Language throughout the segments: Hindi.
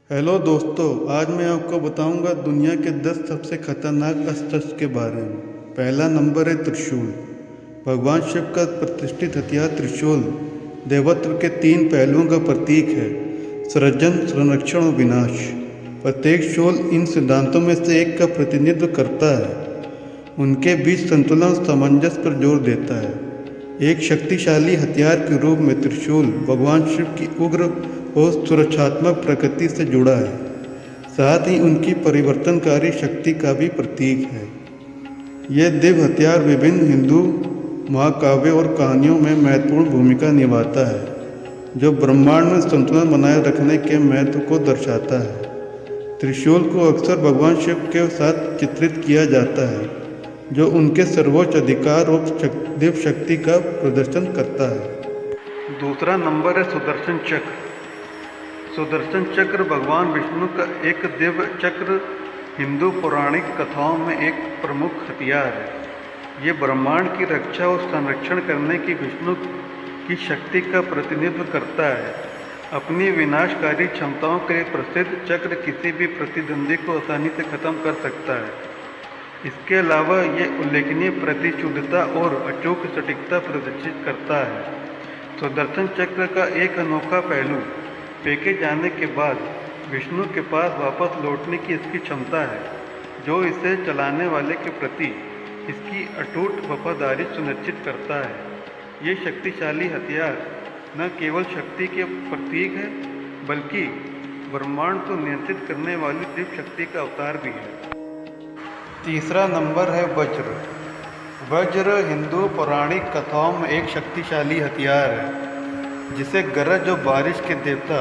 हेलो दोस्तों, आज मैं आपको बताऊंगा दुनिया के 10 सबसे खतरनाक अस्त्र के बारे में। पहला नंबर है त्रिशूल। भगवान शिव का प्रतिष्ठित हथियार त्रिशूल देवत्व के 3 पहलुओं का प्रतीक है: सृजन, संरक्षण और विनाश। प्रत्येक शूल इन सिद्धांतों में से एक का प्रतिनिधित्व करता है। उनके बीच संतुलन और सामंजस्य पर जोर देता है। एक शक्तिशाली हथियार के रूप में त्रिशूल भगवान शिव की उग्र और सुरक्षात्मक प्रकृति से जुड़ा है, साथ ही उनकी परिवर्तनकारी शक्ति का भी प्रतीक है। यह दिव्य हथियार विभिन्न हिंदू महाकाव्यों और कहानियों में महत्वपूर्ण भूमिका निभाता है, जो ब्रह्मांड में संतुलन बनाए रखने के महत्व को दर्शाता है। त्रिशूल को अक्सर भगवान शिव के साथ चित्रित किया जाता है, जो उनके सर्वोच्च अधिकार और दिव्य शक्ति का प्रदर्शन करता है। दूसरा नंबर है सुदर्शन चक्र। सुदर्शन चक्र भगवान विष्णु का एक दिव्य चक्र हिंदू पौराणिक कथाओं में एक प्रमुख हथियार है। ये ब्रह्मांड की रक्षा और संरक्षण करने की विष्णु की शक्ति का प्रतिनिधित्व करता है। अपनी विनाशकारी क्षमताओं के लिए प्रसिद्ध चक्र किसी भी प्रतिद्वंदी को आसानी से खत्म कर सकता है। इसके अलावा यह उल्लेखनीय प्रतिशुद्धता और अचूक सटीकता प्रदर्शित करता है। सुदर्शन चक्र का एक अनोखा पहलू फेंके जाने के बाद विष्णु के पास वापस लौटने की इसकी क्षमता है, जो इसे चलाने वाले के प्रति इसकी अटूट वफादारी सुनिश्चित करता है। ये शक्तिशाली हथियार न केवल शक्ति के प्रतीक है, बल्कि ब्रह्मांड को नियंत्रित करने वाली दिव्य शक्ति का अवतार भी है। तीसरा नंबर है वज्र। वज्र हिंदू पौराणिक कथाओं में एक शक्तिशाली हथियार है, जिसे गरज और बारिश के देवता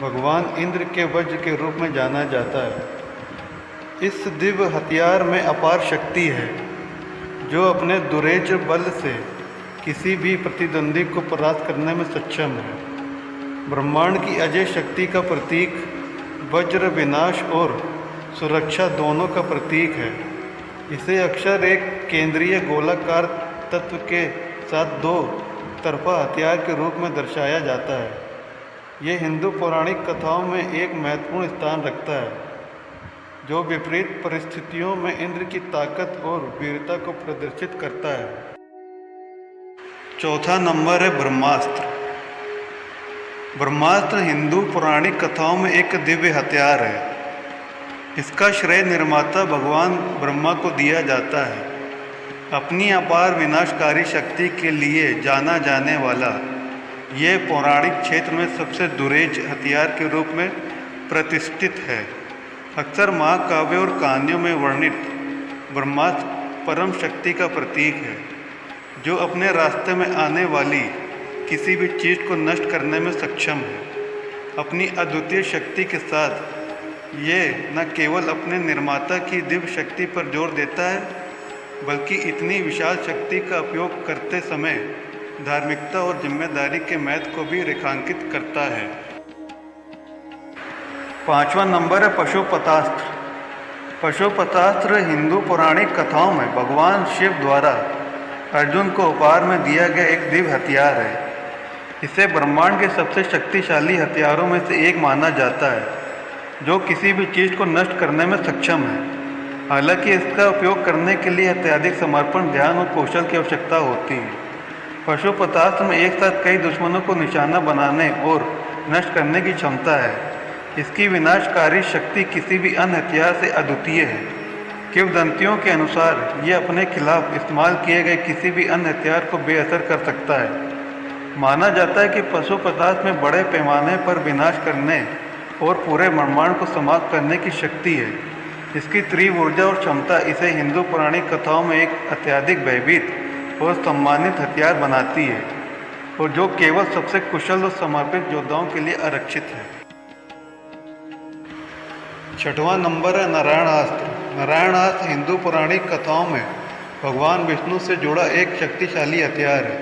भगवान इंद्र के वज्र के रूप में जाना जाता है। इस दिव्य हथियार में अपार शक्ति है, जो अपने दुरेज बल से किसी भी प्रतिद्वंदी को परास्त करने में सक्षम है। ब्रह्मांड की अजय शक्ति का प्रतीक वज्र विनाश और सुरक्षा दोनों का प्रतीक है। इसे अक्सर एक केंद्रीय गोलाकार तत्व के साथ 2 तरफा हथियार के रूप में दर्शाया जाता है। यह हिंदू पौराणिक कथाओं में एक महत्वपूर्ण स्थान रखता है, जो विपरीत परिस्थितियों में इंद्र की ताकत और वीरता को प्रदर्शित करता है। चौथा नंबर है ब्रह्मास्त्र। ब्रह्मास्त्र हिंदू पौराणिक कथाओं में एक दिव्य हथियार है। इसका श्रेय निर्माता भगवान ब्रह्मा को दिया जाता है। अपनी अपार विनाशकारी शक्ति के लिए जाना जाने वाला यह पौराणिक क्षेत्र में सबसे दुरेज हथियार के रूप में प्रतिष्ठित है। अक्सर महाकाव्यों और कहानियों में वर्णित ब्रह्मास्त्र परम शक्ति का प्रतीक है, जो अपने रास्ते में आने वाली किसी भी चीज़ को नष्ट करने में सक्षम है। अपनी अद्वितीय शक्ति के साथ ये न केवल अपने निर्माता की दिव्य शक्ति पर जोर देता है, बल्कि इतनी विशाल शक्ति का उपयोग करते समय धार्मिकता और जिम्मेदारी के महत्व को भी रेखांकित करता है। पांचवा नंबर है पशुपतास्त्र। पशुपतास्त्र हिंदू पौराणिक कथाओं में भगवान शिव द्वारा अर्जुन को उपहार में दिया गया एक दिव्य हथियार है। इसे ब्रह्मांड के सबसे शक्तिशाली हथियारों में से एक माना जाता है, जो किसी भी चीज़ को नष्ट करने में सक्षम है। हालांकि इसका उपयोग करने के लिए अत्यधिक समर्पण, ध्यान और कौशल की आवश्यकता होती है। पशुपतास्त्र में एक साथ कई दुश्मनों को निशाना बनाने और नष्ट करने की क्षमता है। इसकी विनाशकारी शक्ति किसी भी अन्य हथियार से अद्वितीय है। किंवदंतियों के अनुसार यह अपने खिलाफ इस्तेमाल किए गए किसी भी अन्य हथियार को बेअसर कर सकता है। माना जाता है कि पशुपतास्त्र में बड़े पैमाने पर विनाश करने और पूरे ब्रह्मांड को समाप्त करने की शक्ति है। इसकी तीव्र ऊर्जा और क्षमता इसे हिंदू पौराणिक कथाओं में एक अत्यधिक भयभीत और सम्मानित हथियार बनाती है, और जो केवल सबसे कुशल और समर्पित योद्धाओं के लिए आरक्षित है। छठवां नंबर है नारायणास्त्र। नारायणास्त्र हिंदू पौराणिक कथाओं में भगवान विष्णु से जुड़ा एक शक्तिशाली हथियार है।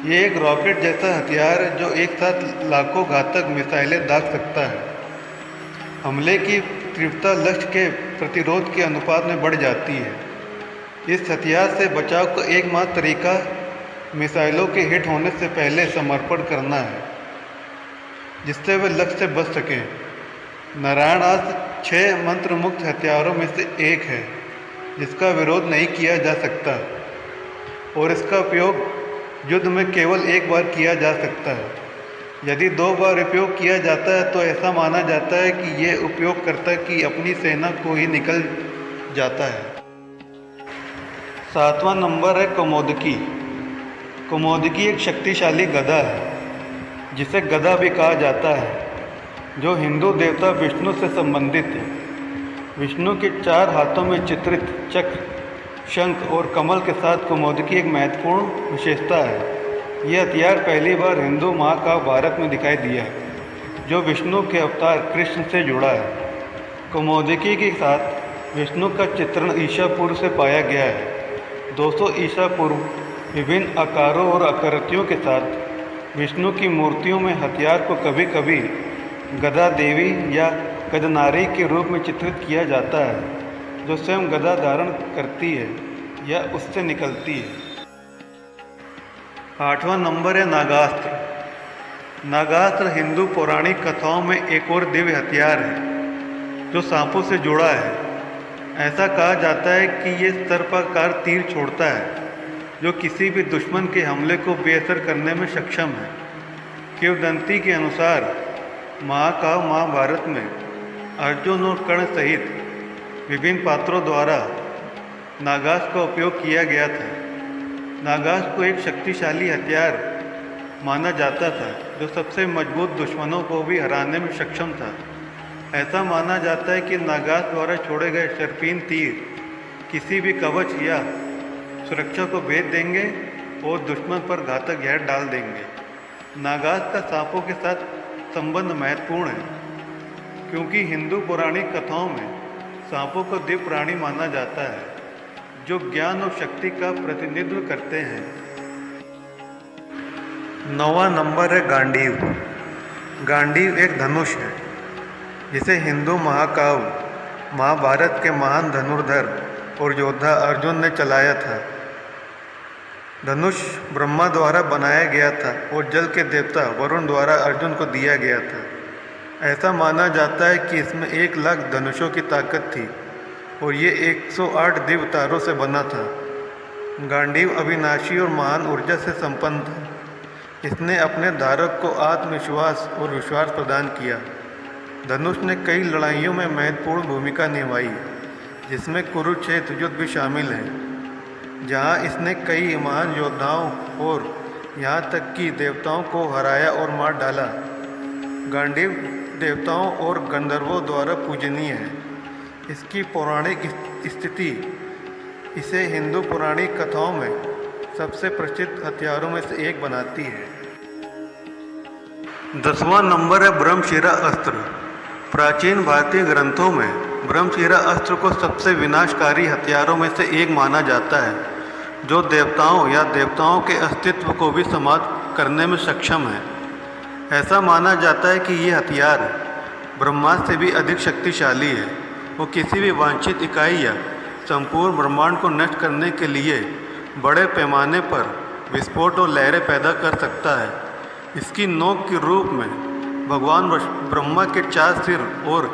ये एक रॉकेट जैसा हथियार है, जो एक साथ लाखों घातक मिसाइलें दाग सकता है। हमले की तीव्रता लक्ष्य के प्रतिरोध के अनुपात में बढ़ जाती है। इस हथियार से बचाव का एकमात्र तरीका मिसाइलों के हिट होने से पहले समर्पण करना है, जिससे वे लक्ष्य से बच सकें। नारायणास्त्र 6 मंत्र मुक्त हथियारों में से एक है जिसका विरोध नहीं किया जा सकता और इसका उपयोग युद्ध में केवल एक बार किया जा सकता है। यदि 2 बार उपयोग किया जाता है तो ऐसा माना जाता है कि ये उपयोगकर्ता की अपनी सेना को ही निकल जाता है। 7वां नंबर है कौमोदकी। कौमोदकी एक शक्तिशाली गदा है जिसे गदा भी कहा जाता है, जो हिंदू देवता विष्णु से संबंधित है। विष्णु के 4 हाथों में चित्रित चक्र, शंख और कमल के साथ कौमोदकी एक महत्वपूर्ण विशेषता है। यह हथियार पहली बार हिंदू महाकाव्य भारत में दिखाई दिया, जो विष्णु के अवतार कृष्ण से जुड़ा है। कौमोदकी के साथ विष्णु का चित्रण ईसा पूर्व से पाया गया है। 200 ईसा पूर्व विभिन्न आकारों और आकृतियों के साथ विष्णु की मूर्तियों में हथियार को कभी कभी गदा देवी या गदनारी के रूप में चित्रित किया जाता है, जो स्वयं गदा धारण करती है या उससे निकलती है। 8वां नंबर है नागास्त्र। नागास्त्र हिंदू पौराणिक कथाओं में एक और दिव्य हथियार है जो सांपों से जुड़ा है। ऐसा कहा जाता है कि ये सर्पाकार तीर छोड़ता है जो किसी भी दुश्मन के हमले को बेअसर करने में सक्षम है। किंवदंती के अनुसार महाकाव्य महाभारत में अर्जुन और कर्ण सहित विभिन्न पात्रों द्वारा नागास्त्र का उपयोग किया गया था। नागास्त्र को एक शक्तिशाली हथियार माना जाता था जो सबसे मजबूत दुश्मनों को भी हराने में सक्षम था। ऐसा माना जाता है कि नागास्त्र द्वारा छोड़े गए सर्पीन तीर किसी भी कवच या सुरक्षा को भेद देंगे और दुश्मन पर घातक जहर डाल देंगे। नागास्त्र का सांपों के साथ संबंध महत्वपूर्ण है क्योंकि हिंदू पौराणिक कथाओं में सांपों को दिव्य प्राणी माना जाता है जो ज्ञान और शक्ति का प्रतिनिधित्व करते हैं। 9वां नंबर है गांडीव। गांडीव एक धनुष है जिसे हिंदू महाकाव्य महाभारत के महान धनुर्धर और योद्धा अर्जुन ने चलाया था। धनुष ब्रह्मा द्वारा बनाया गया था और जल के देवता वरुण द्वारा अर्जुन को दिया गया था। ऐसा माना जाता है कि इसमें 1 लाख धनुषों की ताकत थी और ये 108 दिव्य तारों से बना था। गांडीव अविनाशी और महान ऊर्जा से संपन्न था। इसने अपने धारक को आत्मविश्वास और विश्वास प्रदान किया। धनुष ने कई लड़ाइयों में महत्वपूर्ण भूमिका निभाई, जिसमें कुरुक्षेत्र युद्ध भी शामिल है, जहां इसने कई महान योद्धाओं और यहां तक कि देवताओं को हराया और मार डाला। गांडीव देवताओं और गंधर्वों द्वारा पूजनीय है। इसकी पौराणिक स्थिति इसे हिंदू पौराणिक कथाओं में सबसे प्रसिद्ध हथियारों में से एक बनाती है। 10वां नंबर है ब्रह्मशिरा अस्त्र। प्राचीन भारतीय ग्रंथों में ब्रह्मशिरा अस्त्र को सबसे विनाशकारी हथियारों में से एक माना जाता है, जो देवताओं या देवताओं के अस्तित्व को भी समाप्त करने में सक्षम है। ऐसा माना जाता है कि ये हथियार ब्रह्मास्त्र से भी अधिक शक्तिशाली है। वो किसी भी वांछित इकाई या संपूर्ण ब्रह्मांड को नष्ट करने के लिए बड़े पैमाने पर विस्फोट और लहरें पैदा कर सकता है। इसकी नोक के रूप में भगवान ब्रह्मा के 4 सिर और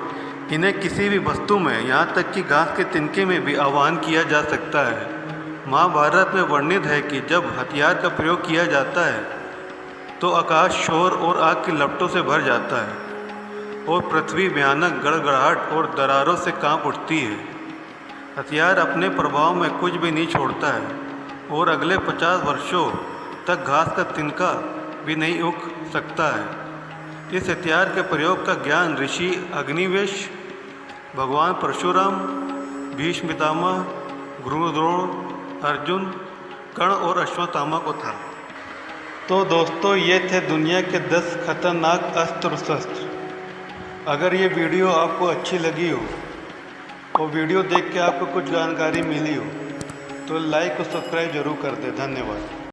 इन्हें किसी भी वस्तु में, यहाँ तक कि घास के तिनके में भी आह्वान किया जा सकता है। महाभारत में वर्णित है कि जब हथियार का प्रयोग किया जाता है तो आकाश शोर और आग की लपटों से भर जाता है और पृथ्वी भयानक गड़गड़ाहट और दरारों से कांप उठती है। हथियार अपने प्रभाव में कुछ भी नहीं छोड़ता है और अगले 50 वर्षों तक घास का तिनका भी नहीं उग सकता है। इस हथियार के प्रयोग का ज्ञान ऋषि अग्निवेश, भगवान परशुराम, भीष्म पितामह, गुरु द्रोण, अर्जुन, कर्ण और अश्वत्थामा को था। तो दोस्तों, ये थे दुनिया के 10 खतरनाक अस्त्र शस्त्र। अगर ये वीडियो आपको अच्छी लगी हो और वीडियो देख के आपको कुछ जानकारी मिली हो तो लाइक और सब्सक्राइब जरूर कर दें। धन्यवाद।